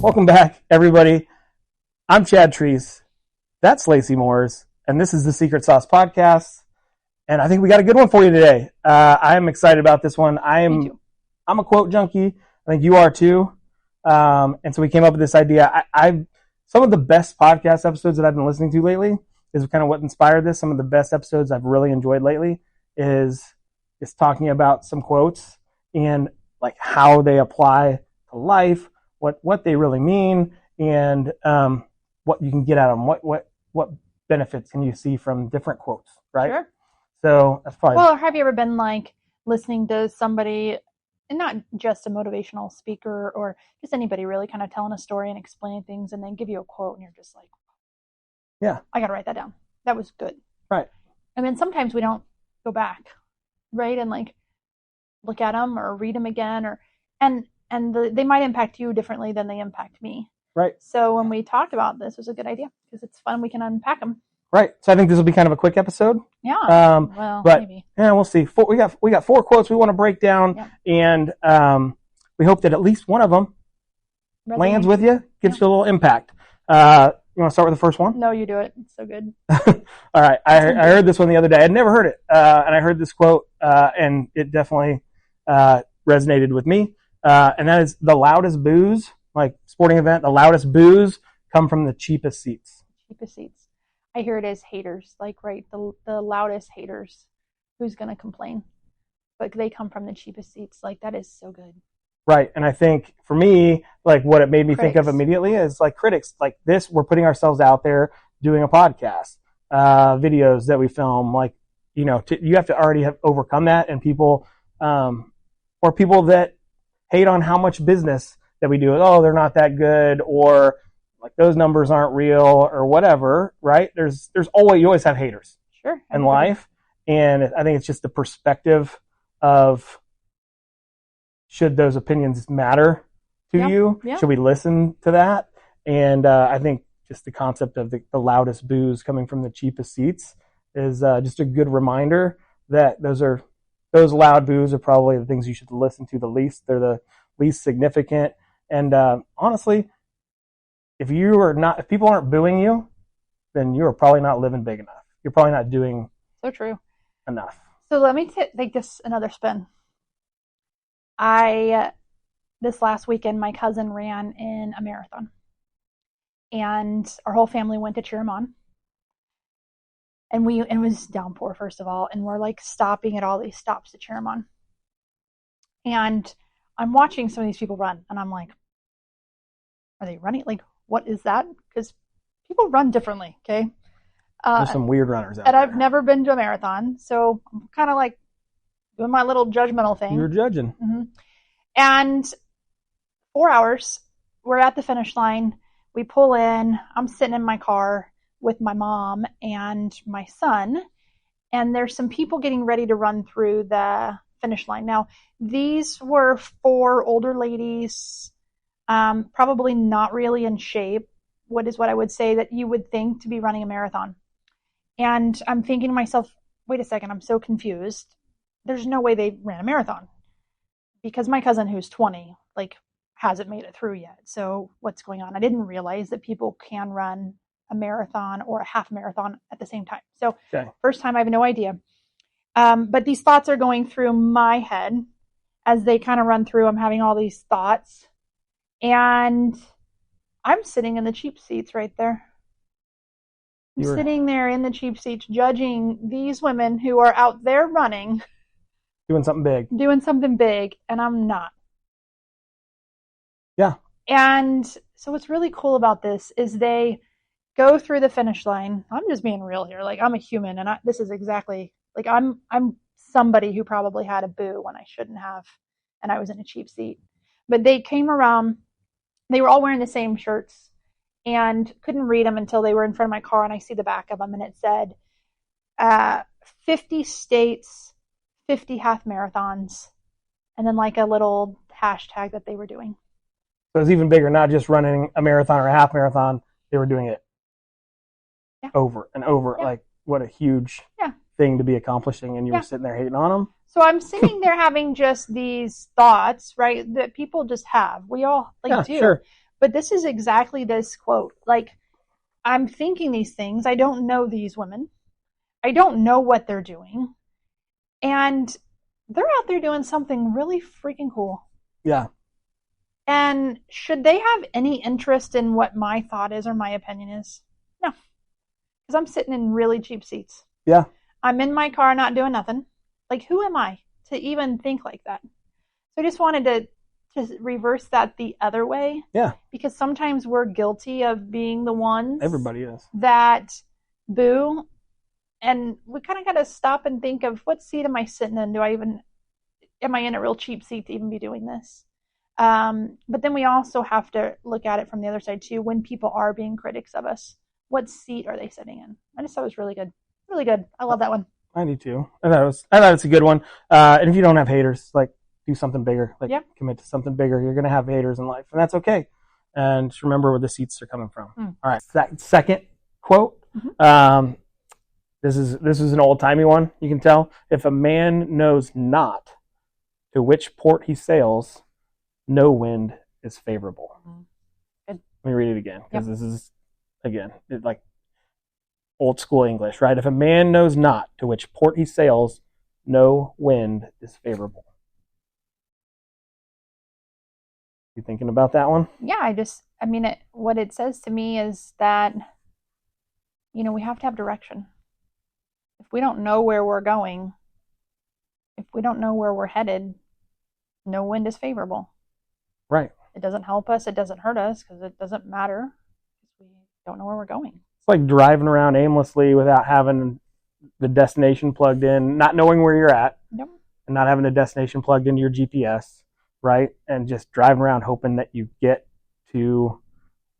Welcome back, everybody. I'm Chad Treese. That's Lacey Moores, and this is the Secret Sauce Podcast. And I think we got a good one for you today. I am excited about this one. I'm a quote junkie. I think you are too. And so we came up with this idea. Some of the best podcast episodes that I've been listening to lately is kind of what inspired this. Some of the best episodes I've really enjoyed lately is talking about some quotes and like how they apply to life, what they really mean, and what you can get out of them. What benefits can you see from different quotes, right? Sure. So that's probably. Well, have you ever been like listening to somebody, and not just a motivational speaker or just anybody really kind of telling a story and explaining things and then give you a quote and you're just like, yeah, I got to write that down. That was good. Right. And then sometimes we don't go back, right? And like look at them or read them again they might impact you differently than they impact me. Right. So when we talked about this, it was a good idea because it's fun. We can unpack them. Right. So I think this will be kind of a quick episode. Yeah. But maybe. Yeah, we'll see. We got 4 quotes we want to break down, and we hope that at least one of them lands with you, gives you a little impact. You want to start with the first one? No, you do it. It's so good. All right. I heard this one the other day. I'd never heard it, and I heard this quote, and it definitely resonated with me. And that is, the loudest boos, like sporting event, the loudest boos come from the cheapest seats. Cheapest seats. I hear it as haters, like, right, the loudest haters. Who's going to complain? But they come from the cheapest seats. Like, that is so good. Right. And I think for me, like what it made me think of immediately is like critics. Like this, we're putting ourselves out there doing a podcast, videos that we film. Like, you have to already have overcome that. And people, or people that hate on how much business that we do. Oh, they're not that good, or like those numbers aren't real, or whatever, right? You always have haters in life. And I think it's just the perspective of, should those opinions matter to you? Yeah. Should we listen to that? And I think just the concept of the loudest boos coming from the cheapest seats is just a good reminder that those loud boos are probably the things you should listen to the least. They're the least significant. And honestly, if people aren't booing you, then you're probably not living big enough. You're probably not doing so true enough. So let me take this another spin. This last weekend, my cousin ran in a marathon, and our whole family went to cheer him on. And it was downpour, first of all, and we're like stopping at all these stops to cheer him on. And I'm watching some of these people run, and I'm like, are they running? Like, what is that? Because people run differently, okay? There's some weird runners out there. And there. I've never been to a marathon, so I'm kind of like doing my little judgmental thing. You're judging. Mm-hmm. And 4 hours, we're at the finish line. We pull in. I'm sitting in my car with my mom and my son, and there's some people getting ready to run through the finish line. Now, these were 4 older ladies, probably not really in shape, what I would say that you would think to be running a marathon. And I'm thinking to myself, wait a second, I'm so confused. There's no way they ran a marathon, because my cousin, who's 20, like, hasn't made it through yet. So what's going on? I didn't realize that people can run a marathon or a half marathon at the same time. So First time, I have no idea. But these thoughts are going through my head as they kind of run through. I'm having all these thoughts, and I'm sitting in the cheap seats right there. I'm sitting there in the cheap seats judging these women who are out there running. Doing something big. And I'm not. Yeah. And so what's really cool about this is they go through the finish line. I'm just being real here. Like, I'm a human, and this is exactly, like, I'm somebody who probably had a boo when I shouldn't have, and I was in a cheap seat. But they came around. They were all wearing the same shirts, and couldn't read them until they were in front of my car, and I see the back of them, and it said 50 states, 50 half marathons, and then like a little hashtag that they were doing. So it's even bigger, not just running a marathon or a half marathon. They were doing it over and over. Yeah. Like, what a huge thing to be accomplishing, and you were sitting there hating on them. So I'm sitting there having just these thoughts, right, that people just have. We all do. Sure. But this is exactly this quote. Like, I'm thinking these things. I don't know these women. I don't know what they're doing. And they're out there doing something really freaking cool. Yeah. And should they have any interest in what my thought is or my opinion is? No. Because I'm sitting in really cheap seats. Yeah. I'm in my car not doing nothing. Like, who am I to even think like that? So I just wanted to reverse that the other way. Yeah. Because sometimes we're guilty of being the ones. Everybody is. That boo. And we kind of got to stop and think of, what seat am I sitting in? Am I in a real cheap seat to even be doing this? But then we also have to look at it from the other side too. When people are being critics of us, what seat are they sitting in? I just thought it was really good. Really good. I love that one. I do too. I thought it's a good one. And if you don't have haters, like, do something bigger. Like, commit to something bigger. You're going to have haters in life, and that's okay. And just remember where the seats are coming from. All right. Second quote. Mm-hmm. This is an old timey one. You can tell. If a man knows not to which port he sails, no wind is favorable. Mm-hmm. Good. Let me read it again, because this is, again, like old school English, right? If a man knows not to which port he sails, no wind is favorable. You thinking about that one? Yeah, what it says to me is that, we have to have direction. If we don't know where we're going, if we don't know where we're headed, no wind is favorable. Right. It doesn't help us. It doesn't hurt us, because it doesn't matter. We don't know where we're going. It's like driving around aimlessly without having the destination plugged in, not knowing where you're at, and not having the destination plugged into your GPS, right? And just driving around hoping that you get to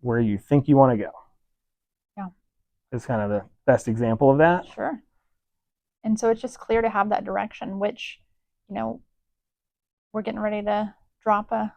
where you think you want to go. Yeah. It's kind of the best example of that. Sure. And so it's just clear to have that direction, which, we're getting ready to drop a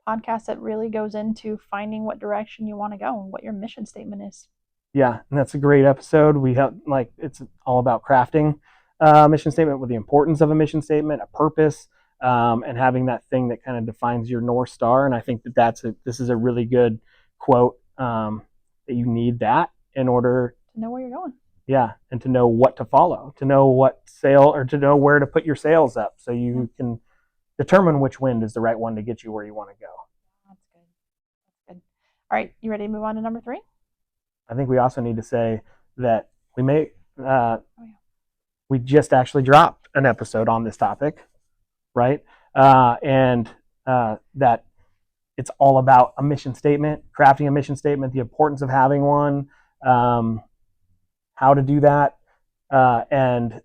podcast that really goes into finding what direction you want to go and what your mission statement is. Yeah, and that's a great episode. We have, it's all about crafting a mission statement, with the importance of a mission statement, a purpose, and having that thing that kind of defines your North Star. And I think this is a really good quote, that you need that in order to know where you're going. Yeah, and to know what to follow, to know what sail, or to know where to put your sails up, so you can determine which wind is the right one to get you where you want to go. That's good. All right, you ready to move on to number 3? I think we also need to say that we just actually dropped an episode on this topic, right? And that it's all about a mission statement, crafting a mission statement, the importance of having one, how to do that. And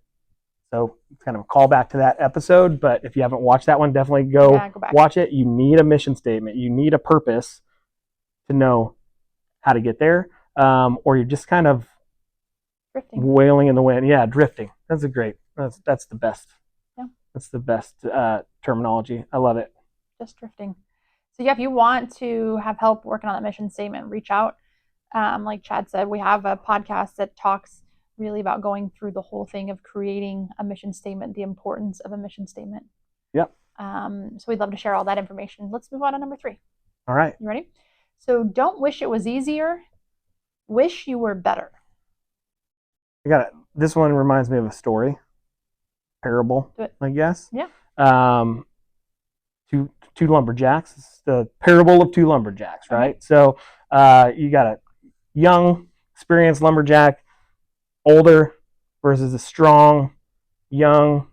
so it's kind of a callback to that episode. But if you haven't watched that one, definitely go back. Watch it. You need a mission statement. You need a purpose to know how to get there. Or you're just kind of drifting, wailing in the wind. Yeah, drifting. That's the best. Yeah. That's the best terminology. I love it. Just drifting. So if you want to have help working on that mission statement, reach out. Like Chad said, we have a podcast that talks really about going through the whole thing of creating a mission statement, the importance of a mission statement. Yep. So we'd love to share all that information. Let's move on to number 3. All right. You ready? So don't wish it was easier. Wish you were better. I got it. This one reminds me of a story, parable, I guess. Yeah. Two lumberjacks. It's the parable of two lumberjacks, right? So you got a young, experienced lumberjack, older, versus a strong, young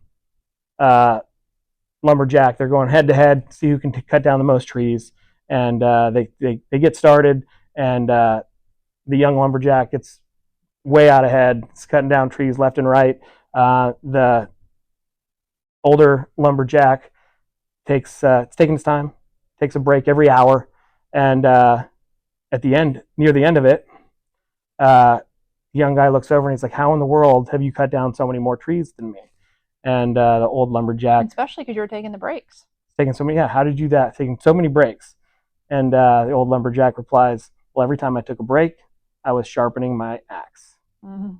lumberjack. They're going head to head, see who can cut down the most trees. And they get started, and the young lumberjack gets way out ahead. It's cutting down trees left and right. The older lumberjack it's taking his time, takes a break every hour, and near the end of it, the young guy looks over and he's like, "How in the world have you cut down so many more trees than me?" And the old lumberjack, especially because you were taking the breaks, taking so many. Yeah, how did you do that? Taking so many breaks. And the old lumberjack replies, "Well, every time I took a break, I was sharpening my axe." Mm-hmm.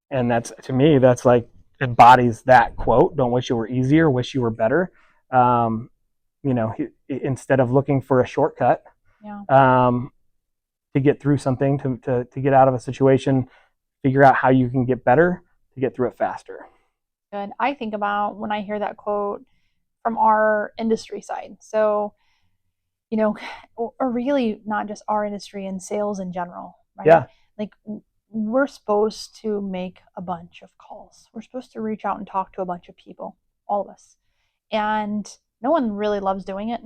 And to me, that's like embodies that quote. Don't wish you were easier, wish you were better. instead of looking for a shortcut, Yeah. To get through something, to get out of a situation, figure out how you can get better to get through it faster. Good. I think about when I hear that quote from our industry side. So, or really not just our industry and sales in general, right? Yeah. Like we're supposed to make a bunch of calls. We're supposed to reach out and talk to a bunch of people, all of us. And no one really loves doing it.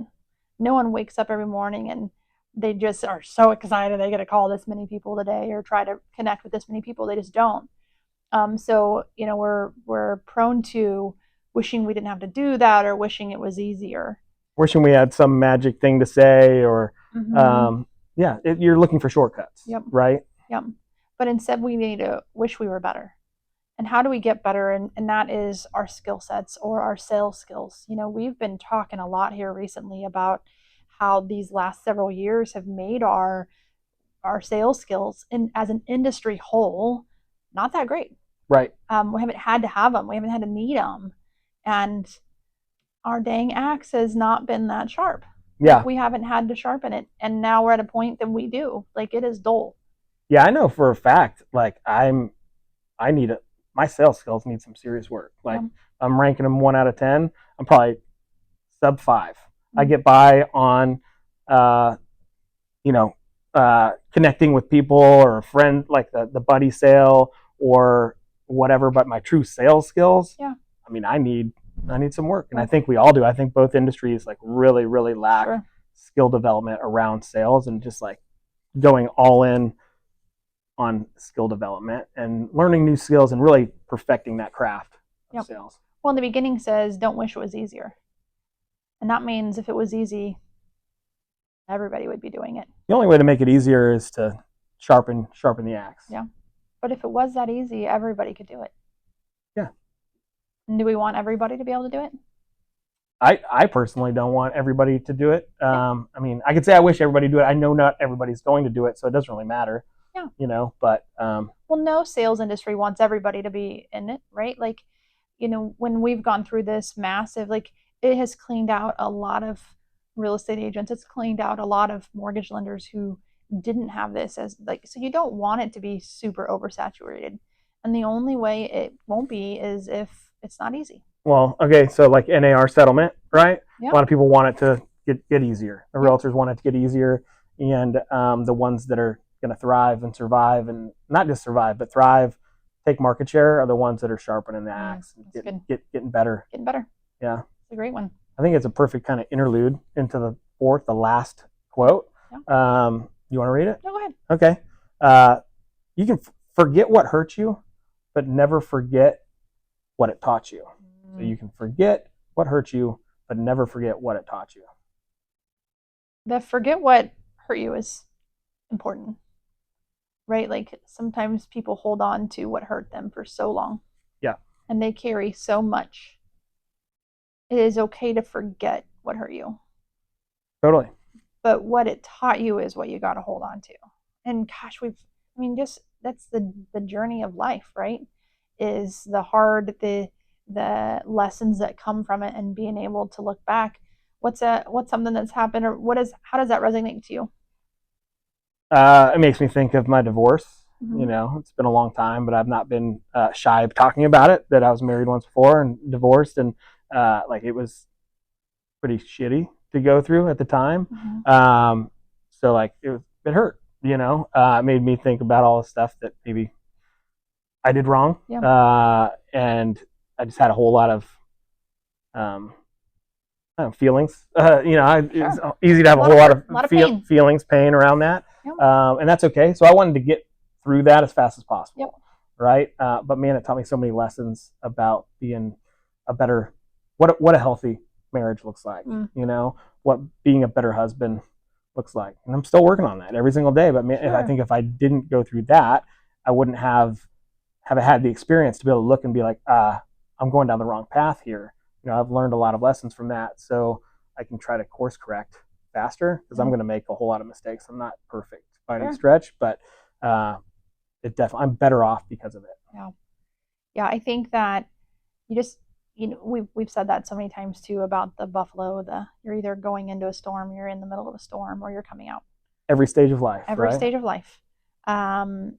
No one wakes up every morning and they just are so excited they get to call this many people today or try to connect with this many people. They just don't. So we're prone to wishing we didn't have to do that or wishing it was easier. Wishing we had some magic thing to say, or you're looking for shortcuts. Yep. Right. Yep. But instead, we need to wish we were better. And how do we get better? And that is our skill sets or our sales skills. We've been talking a lot here recently about how these last several years have made our sales skills as an industry whole not that great. Right. We haven't had to have them. We haven't had to need them. And our dang axe has not been that sharp. Yeah. We haven't had to sharpen it. And now we're at a point that we do. Like it is dull. Yeah, I know for a fact, like my sales skills need some serious work. Like I'm ranking them 1 out of 10. I'm probably sub 5. I get by on, connecting with people or a friend, like the buddy sale or whatever. But my true sales skills, I mean, I need some work, and I think we all do. I think both industries like really, really lack skill development around sales, and just like going all in on skill development and learning new skills and really perfecting that craft of sales. Well, in the beginning says, don't wish it was easier. And that means if it was easy, everybody would be doing it. The only way to make it easier is to sharpen the axe. Yeah. But if it was that easy, everybody could do it. Yeah. And do we want everybody to be able to do it? I personally don't want everybody to do it. I mean, I could say I wish everybody do it. I know not everybody's going to do it, so it doesn't really matter. Yeah. But well, no sales industry wants everybody to be in it, right? Like, when we've gone through this massive, like, it has cleaned out a lot of real estate agents. It's cleaned out a lot of mortgage lenders who didn't have this as like, so you don't want it to be super oversaturated. And the only way it won't be is if it's not easy. Well, okay, so like NAR settlement, right? Yep. A lot of people want it to get easier. The realtors want it to get easier, and the ones that are going to thrive and survive, and not just survive but thrive, take market share, are the ones that are sharpening the axe, getting better. Getting better. Yeah, it's a great one. I think it's a perfect kind of interlude into the last quote. Yeah. You want to read it? No, go ahead. Okay. You can forget what hurt you, but never forget what it taught you. So you can forget what hurt you, but never forget what it taught you. The forget what hurt you is important, right? Like sometimes people hold on to what hurt them for so long. Yeah. And they carry so much. It is okay to forget what hurt you. Totally. But what it taught you is what you got to hold on to. And gosh, that's the journey of life, right? Is the hard, the lessons that come from it, and being able to look back. What's something that's happened, or how does that resonate to you? It makes me think of my divorce. Mm-hmm. It's been a long time, but I've not been shy of talking about it, that I was married once before and divorced, and like it was pretty shitty to go through at the time. Mm-hmm. So like it hurt, it made me think about all the stuff that maybe I did wrong. Yeah. And I just had a whole lot of feelings. It's easy to have a whole lot of feelings, pain around that. Yep. And that's okay. So I wanted to get through that as fast as possible. Yep. Right. But man, it taught me so many lessons about being a better, what a healthy marriage looks like, what being a better husband looks like. And I'm still working on that every single day. But man, I think if I didn't go through that, I wouldn't have had the experience to be able to look and be like, I'm going down the wrong path here. I've learned a lot of lessons from that, so I can try to course correct faster, because I'm going to make a whole lot of mistakes. I'm not perfect by any stretch, but I'm better off because of it. Yeah. I think that you we've said that so many times too about the buffalo. You're either going into a storm, you're in the middle of a storm, or you're coming out. Every stage of life. Every right? stage of life, and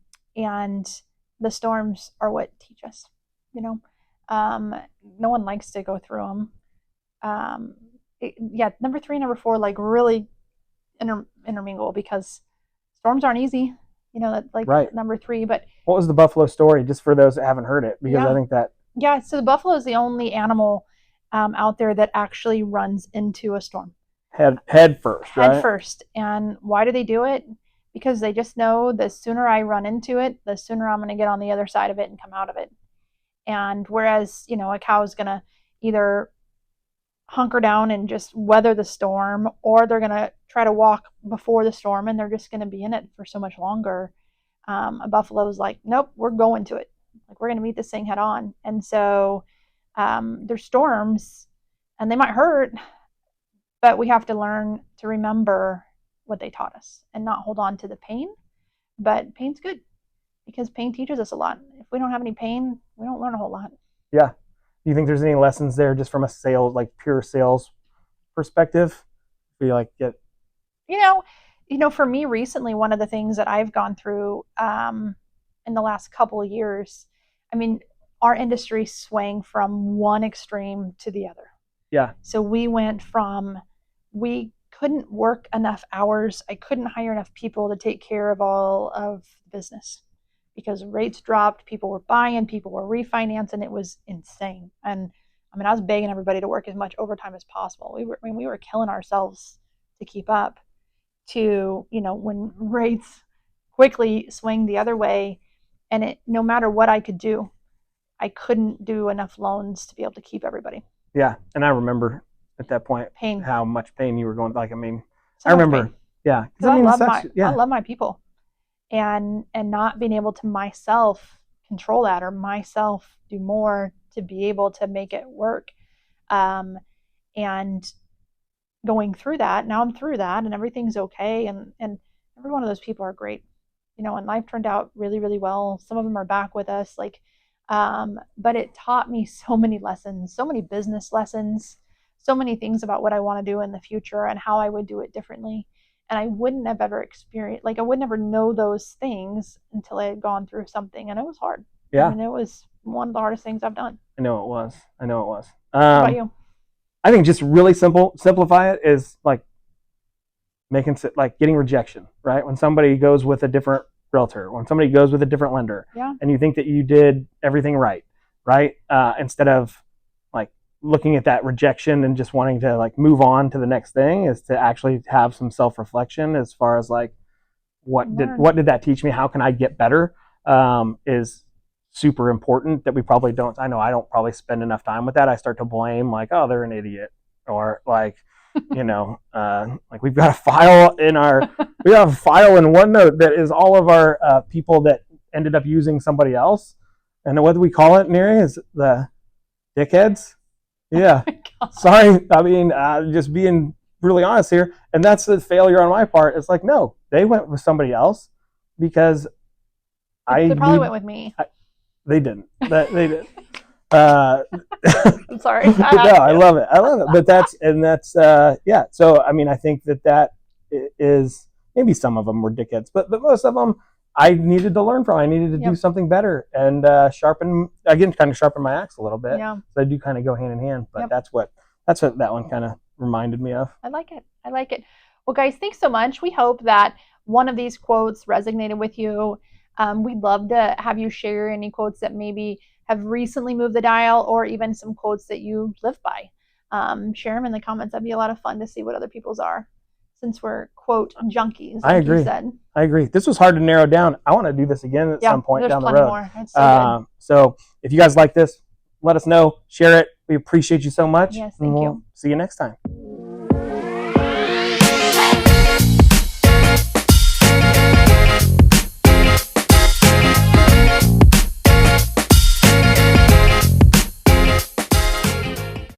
the storms are what teach us. No one likes to go through them. Number 3 and number 4 like really intermingle because storms aren't easy. Right. Number 3. But what was the buffalo story, just for those that haven't heard it? Because I think that so the buffalo is the only animal out there that actually runs into a storm head first. Head first. And why do they do it? Because they just know the sooner I run into it, the sooner I'm going to get on the other side of it and come out of it. And whereas a cow is going to either hunker down and just weather the storm, or they're going to try to walk before the storm and they're just going to be in it for so much longer. A buffalo is like, nope, we're going to it. Like, we're going to meet this thing head on. And so there's storms and they might hurt, but we have to learn to remember what they taught us and not hold on to the pain. But pain's good because pain teaches us a lot. If we don't have any pain, we don't learn a whole lot. Yeah. Do you think there's any lessons there just from a sales, like pure sales perspective? We like get, for me recently, one of the things that I've gone through in the last couple of years, our industry swang from one extreme to the other. Yeah. So we went from, we couldn't work enough hours. I couldn't hire enough people to take care of all of the business because rates dropped, people were buying, people were refinancing. It was insane. And I was begging everybody to work as much overtime as possible. We were killing ourselves to keep up, to, when rates quickly swing the other way, and no matter what I could do, I couldn't do enough loans to be able to keep everybody. Yeah. And I remember at that point, pain, how much pain you were going. Like, I remember, pain. Yeah. I love my people, and not being able to myself control that or myself do more to be able to make it work. And going through that, now I'm through that and everything's okay. And every one of those people are great, and life turned out really, really well. Some of them are back with us, but it taught me so many lessons, so many business lessons, so many things about what I want to do in the future and how I would do it differently. And I wouldn't have ever experienced, I would never know those things until I had gone through something. And it was hard. Yeah. It was one of the hardest things I've done. I know it was. How about you? I think just really simplify it is getting rejection, right? When somebody goes with a different realtor, when somebody goes with a different lender, and you think that you did everything right? Instead of looking at that rejection and just wanting to move on to the next thing, is to actually have some self-reflection as far as what did that teach me? How can I get better? Is super important that we probably don't. I know I don't probably spend enough time with that. I start to blame oh, they're an idiot, or we've got a file in we have a file in OneNote that is all of our people that ended up using somebody else, and what do we call it, Neri? Is the dickheads? Yeah. Oh, sorry. Just being really honest here, and that's the failure on my part. It's no, they went with somebody else because they probably went with me. They didn't. They did. I'm sorry. I love it. But that's yeah. So I think that is, maybe some of them were dickheads, but most of them I needed to learn from. I needed to do something better and sharpen my axe a little bit. Yeah. So I do kind of go hand in hand. But that's what that one kind of reminded me of. I like it. Well, guys, thanks so much. We hope that one of these quotes resonated with you. We'd love to have you share any quotes that maybe have recently moved the dial, or even some quotes that you live by. Share them in the comments. That'd be a lot of fun to see what other people's are, since we're quote junkies. I agree. I agree. This was hard to narrow down. I want to do this again at some point down the road. More. It's so good. So if you guys like this, let us know. Share it. We appreciate you so much. Yes, thank you. See you next time.